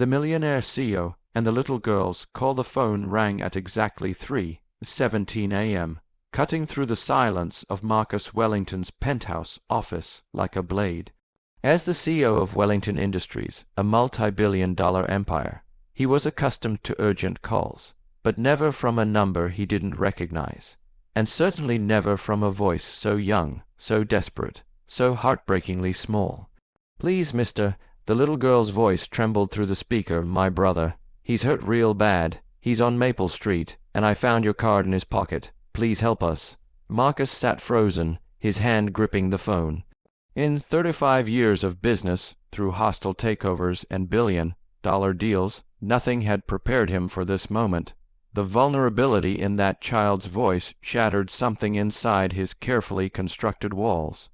The Millionaire CEO and the little girl's call the phone rang at exactly 3:17 a.m., cutting through the silence of Marcus Wellington's penthouse office like a blade. As the CEO of Wellington Industries, a multi-billion-dollar empire, he was accustomed to urgent calls, but never from a number he didn't recognize, and certainly never from a voice so young, so desperate, so heartbreakingly small. "Please, mister," the little girl's voice trembled through the speaker, "my brother. He's hurt real bad. He's on Maple Street, and I found your card in his pocket. Please help us." Marcus sat frozen, his hand gripping the phone. In 35 years of business, through hostile takeovers and billion-dollar deals, nothing had prepared him for this moment. The vulnerability in that child's voice shattered something inside his carefully constructed walls.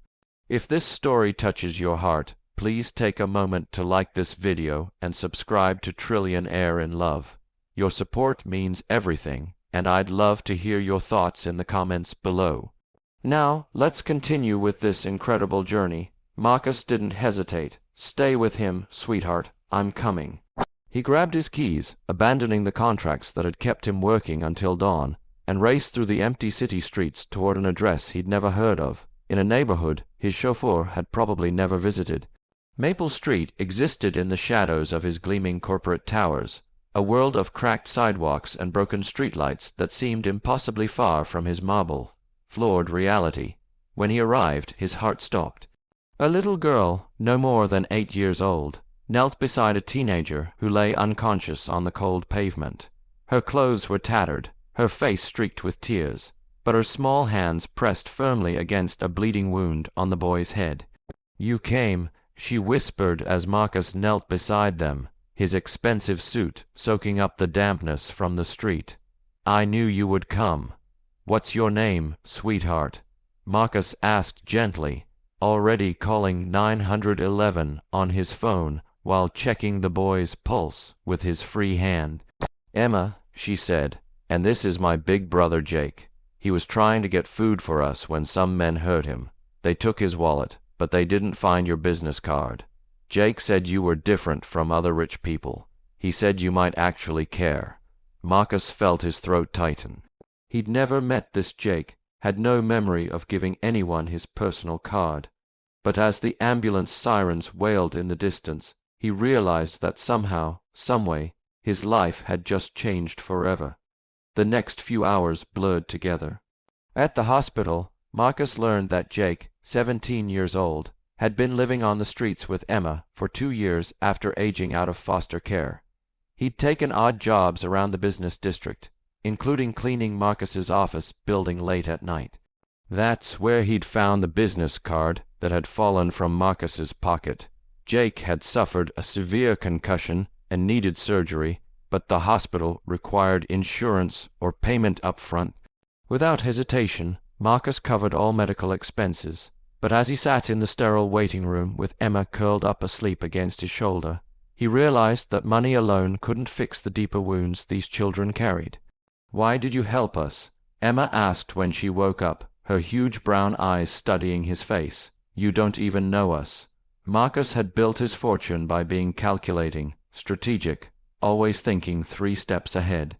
If this story touches your heart, please take a moment to like this video and subscribe to Trillionaire in Love. Your support means everything, and I'd love to hear your thoughts in the comments below. Now, let's continue with this incredible journey. Marcus didn't hesitate. "Stay with him, sweetheart. I'm coming." He grabbed his keys, abandoning the contracts that had kept him working until dawn, and raced through the empty city streets toward an address he'd never heard of, in a neighborhood his chauffeur had probably never visited. Maple Street existed in the shadows of his gleaming corporate towers, a world of cracked sidewalks and broken streetlights that seemed impossibly far from his marble-floored reality. When he arrived, his heart stopped. A little girl, no more than 8 years old, knelt beside a teenager who lay unconscious on the cold pavement. Her clothes were tattered, her face streaked with tears, but her small hands pressed firmly against a bleeding wound on the boy's head. "You came," she whispered as Marcus knelt beside them, his expensive suit soaking up the dampness from the street. "I knew you would come." "What's your name, sweetheart?" Marcus asked gently, already calling 911 on his phone while checking the boy's pulse with his free hand. "Emma," she said, "and this is my big brother Jake. He was trying to get food for us when some men hurt him. They took his wallet, but they didn't find your business card. Jake said you were different from other rich people. He said you might actually care." Marcus felt his throat tighten. He'd never met this Jake, had no memory of giving anyone his personal card. But as the ambulance sirens wailed in the distance, he realized that somehow, someway, his life had just changed forever. The next few hours blurred together. At the hospital, Marcus learned that Jake, 17 years old, had been living on the streets with Emma for 2 years after aging out of foster care. He'd taken odd jobs around the business district, including cleaning Marcus's office building late at night. That's where he'd found the business card that had fallen from Marcus's pocket. Jake had suffered a severe concussion and needed surgery, but the hospital required insurance or payment up front. Without hesitation, Marcus covered all medical expenses, but as he sat in the sterile waiting room with Emma curled up asleep against his shoulder, he realized that money alone couldn't fix the deeper wounds these children carried. "Why did you help us?" Emma asked when she woke up, her huge brown eyes studying his face. "You don't even know us." Marcus had built his fortune by being calculating, strategic, always thinking 3 steps ahead.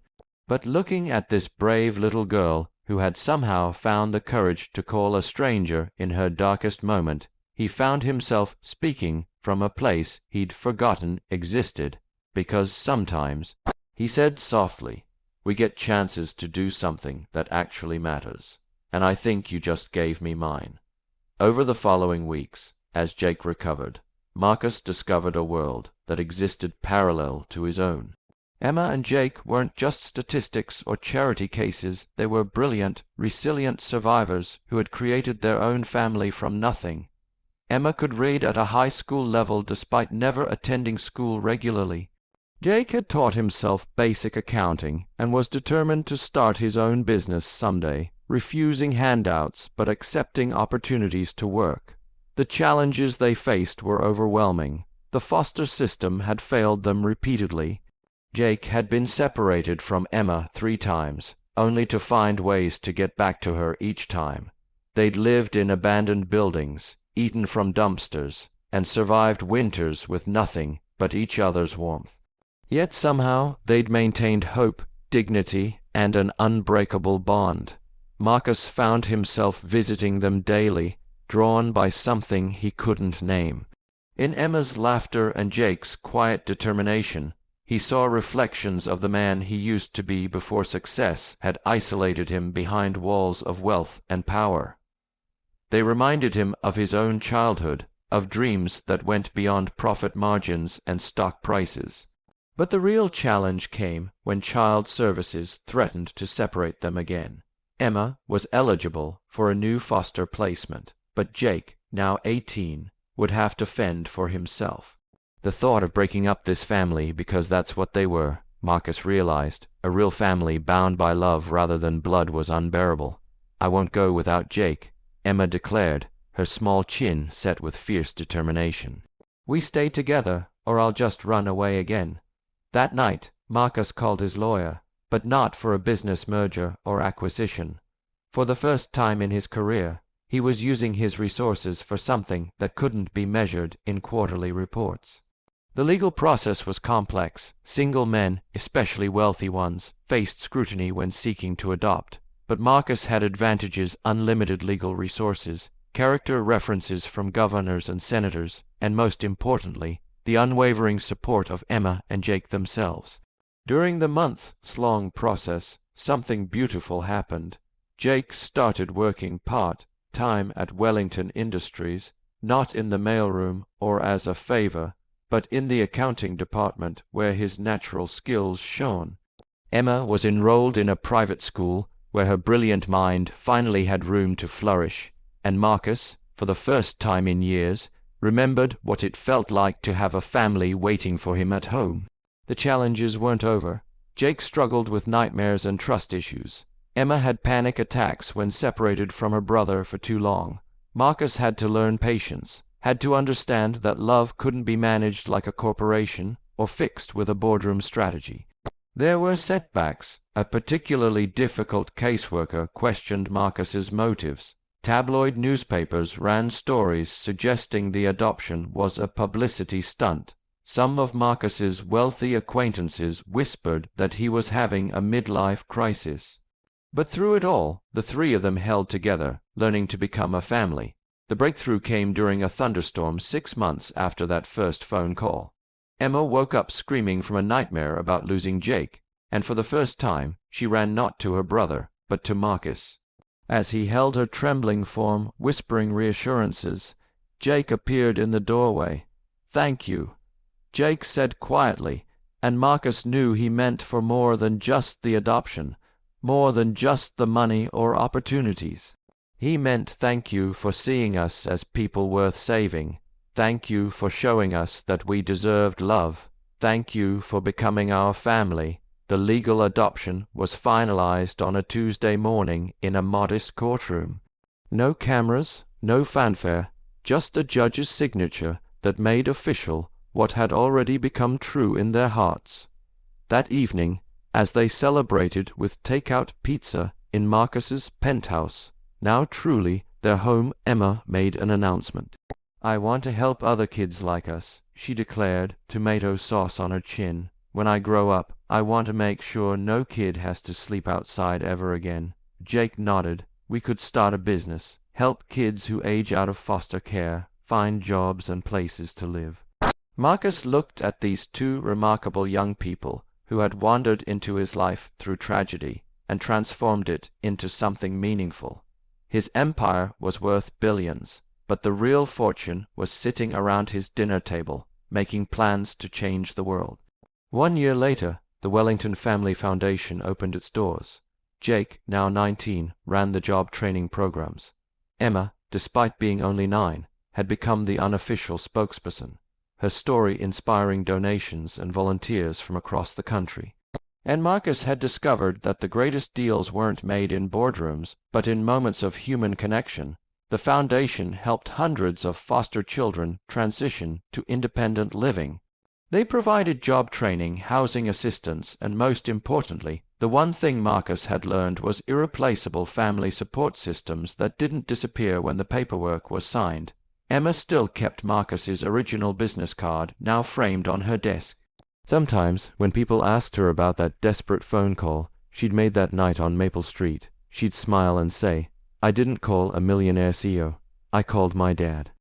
But looking at this brave little girl who had somehow found the courage to call a stranger in her darkest moment, he found himself speaking from a place he'd forgotten existed, because sometimes, he said softly, "we get chances to do something that actually matters, and I think you just gave me mine." Over the following weeks, as Jake recovered, Marcus discovered a world that existed parallel to his own. Emma and Jake weren't just statistics or charity cases. They were brilliant, resilient survivors who had created their own family from nothing. Emma could read at a high school level despite never attending school regularly. Jake had taught himself basic accounting and was determined to start his own business someday, refusing handouts but accepting opportunities to work. The challenges they faced were overwhelming. The foster system had failed them repeatedly. Jake had been separated from Emma 3 times, only to find ways to get back to her each time. They'd lived in abandoned buildings, eaten from dumpsters, and survived winters with nothing but each other's warmth. Yet somehow they'd maintained hope, dignity, and an unbreakable bond. Marcus found himself visiting them daily, drawn by something he couldn't name. In Emma's laughter and Jake's quiet determination, he saw reflections of the man he used to be before success had isolated him behind walls of wealth and power. They reminded him of his own childhood, of dreams that went beyond profit margins and stock prices. But the real challenge came when child services threatened to separate them again. Emma was eligible for a new foster placement, but Jake, now 18, would have to fend for himself. The thought of breaking up this family, because that's what they were, Marcus realized, a real family bound by love rather than blood, was unbearable. "I won't go without Jake," Emma declared, her small chin set with fierce determination. "We stay together, or I'll just run away again." That night, Marcus called his lawyer, but not for a business merger or acquisition. For the first time in his career, he was using his resources for something that couldn't be measured in quarterly reports. The legal process was complex. Single men, especially wealthy ones, faced scrutiny when seeking to adopt. But Marcus had advantages: unlimited legal resources, character references from governors and senators, and most importantly, the unwavering support of Emma and Jake themselves. During the months-long process, something beautiful happened. Jake started working part-time at Wellington Industries, not in the mailroom or as a favor, but in the accounting department where his natural skills shone. Emma was enrolled in a private school where her brilliant mind finally had room to flourish, and Marcus, for the first time in years, remembered what it felt like to have a family waiting for him at home. The challenges weren't over. Jake struggled with nightmares and trust issues. Emma had panic attacks when separated from her brother for too long. Marcus had to learn patience, had to understand that love couldn't be managed like a corporation or fixed with a boardroom strategy. There were setbacks. A particularly difficult caseworker questioned Marcus's motives. Tabloid newspapers ran stories suggesting the adoption was a publicity stunt. Some of Marcus's wealthy acquaintances whispered that he was having a midlife crisis. But through it all, the three of them held together, learning to become a family. The breakthrough came during a thunderstorm 6 months after that first phone call. Emma woke up screaming from a nightmare about losing Jake, and for the first time she ran not to her brother, but to Marcus. As he held her trembling form, whispering reassurances, Jake appeared in the doorway. "Thank you," Jake said quietly, and Marcus knew he meant for more than just the adoption, more than just the money or opportunities. He meant thank you for seeing us as people worth saving. Thank you for showing us that we deserved love. Thank you for becoming our family. The legal adoption was finalized on a Tuesday morning in a modest courtroom. No cameras, no fanfare, just a judge's signature that made official what had already become true in their hearts. That evening, as they celebrated with takeout pizza in Marcus's penthouse, now truly their home, Emma made an announcement. "I want to help other kids like us," she declared, tomato sauce on her chin. "When I grow up, I want to make sure no kid has to sleep outside ever again." Jake nodded. "We could start a business, help kids who age out of foster care, find jobs and places to live." Marcus looked at these two remarkable young people who had wandered into his life through tragedy and transformed it into something meaningful. His empire was worth billions, but the real fortune was sitting around his dinner table, making plans to change the world. 1 year later, the Wellington Family Foundation opened its doors. Jake, now 19, ran the job training programs. Emma, despite being only 9, had become the unofficial spokesperson, her story inspiring donations and volunteers from across the country. And Marcus had discovered that the greatest deals weren't made in boardrooms, but in moments of human connection. The foundation helped hundreds of foster children transition to independent living. They provided job training, housing assistance, and most importantly, the one thing Marcus had learned was irreplaceable family support systems that didn't disappear when the paperwork was signed. Emma still kept Marcus's original business card, now framed on her desk. Sometimes, when people asked her about that desperate phone call she'd made that night on Maple Street, she'd smile and say, "I didn't call a millionaire CEO. I called my dad."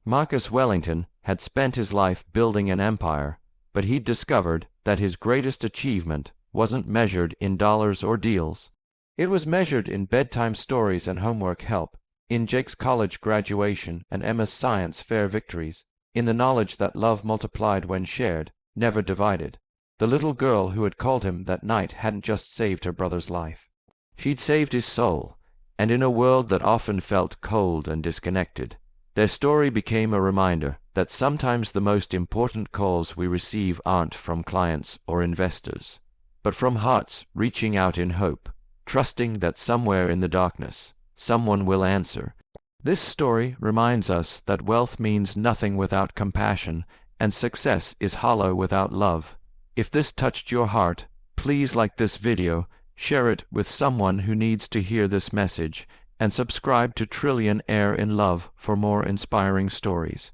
Marcus Wellington had spent his life building an empire, but he'd discovered that his greatest achievement wasn't measured in dollars or deals. It was measured in bedtime stories and homework help, in Jake's college graduation and Emma's science fair victories, in the knowledge that love multiplied when shared, never divided. The little girl who had called him that night hadn't just saved her brother's life. She'd saved his soul, and in a world that often felt cold and disconnected, their story became a reminder that sometimes the most important calls we receive aren't from clients or investors, but from hearts reaching out in hope, trusting that somewhere in the darkness, someone will answer. This story reminds us that wealth means nothing without compassion, and success is hollow without love. If this touched your heart, please like this video, share it with someone who needs to hear this message, and subscribe to Trillionaire in Love for more inspiring stories.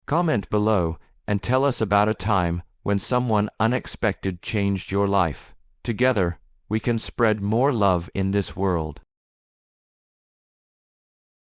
Comment below and tell us about a time when someone unexpected changed your life. Together, we can spread more love in this world.